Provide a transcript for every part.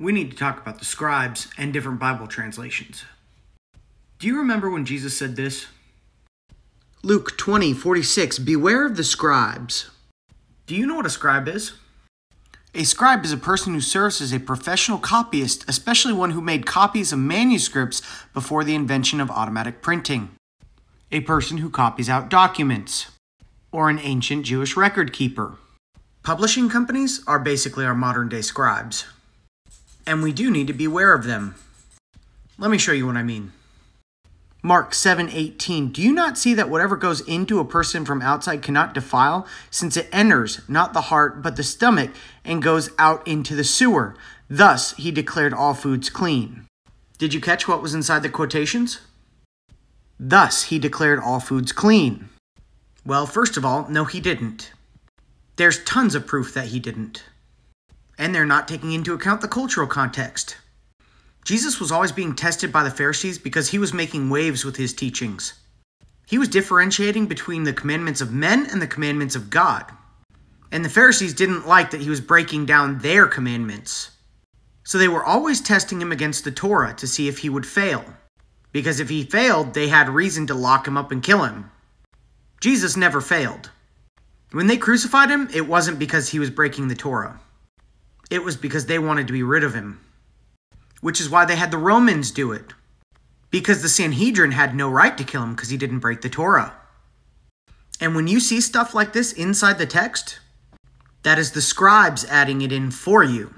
we need to talk about the scribes and different Bible translations. Do you remember when Jesus said this? Luke 20:46, beware of the scribes. Do you know what a scribe is? A scribe is a person who serves as a professional copyist, especially one who made copies of manuscripts before the invention of automatic printing. A person who copies out documents, or an ancient Jewish record keeper. Publishing companies are basically our modern-day scribes. And we do need to be aware of them. Let me show you what I mean. Mark 7:18, do you not see that whatever goes into a person from outside cannot defile, since it enters not the heart but the stomach and goes out into the sewer? Thus he declared all foods clean. Did you catch what was inside the quotations? Thus he declared all foods clean. Well, first of all, no, he didn't. There's tons of proof that he didn't. And they're not taking into account the cultural context. Jesus was always being tested by the Pharisees because he was making waves with his teachings. He was differentiating between the commandments of men and the commandments of God. And the Pharisees didn't like that he was breaking down their commandments. So they were always testing him against the Torah to see if he would fail. Because if he failed, they had reason to lock him up and kill him. Jesus never failed. When they crucified him, it wasn't because he was breaking the Torah. It was because they wanted to be rid of him. Which is why they had the Romans do it. Because the Sanhedrin had no right to kill him because he didn't break the Torah. And when you see stuff like this inside the text, that is the scribes adding it in for you.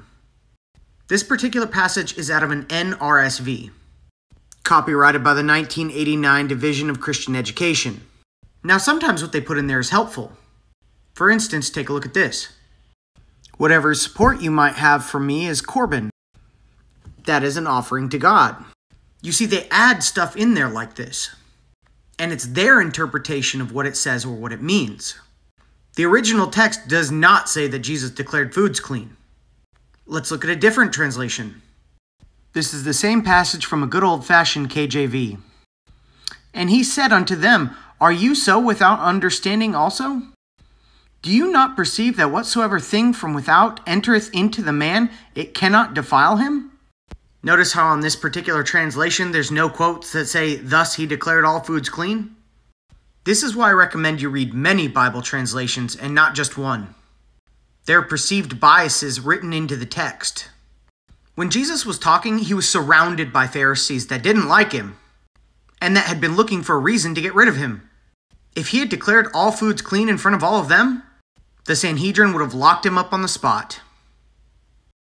This particular passage is out of an NRSV, copyrighted by the 1989 Division of Christian Education. Now sometimes what they put in there is helpful. For instance, take a look at this. Whatever support you might have from me is Corban. That is an offering to God. You see, they add stuff in there like this. And it's their interpretation of what it says or what it means. The original text does not say that Jesus declared foods clean. Let's look at a different translation. This is the same passage from a good old-fashioned KJV. And he said unto them, are you so without understanding also? Do you not perceive that whatsoever thing from without entereth into the man, it cannot defile him? Notice how on this particular translation, there's no quotes that say, thus he declared all foods clean. This is why I recommend you read many Bible translations and not just one. There are perceived biases written into the text. When Jesus was talking, he was surrounded by Pharisees that didn't like him and that had been looking for a reason to get rid of him. If he had declared all foods clean in front of all of them, the Sanhedrin would have locked him up on the spot.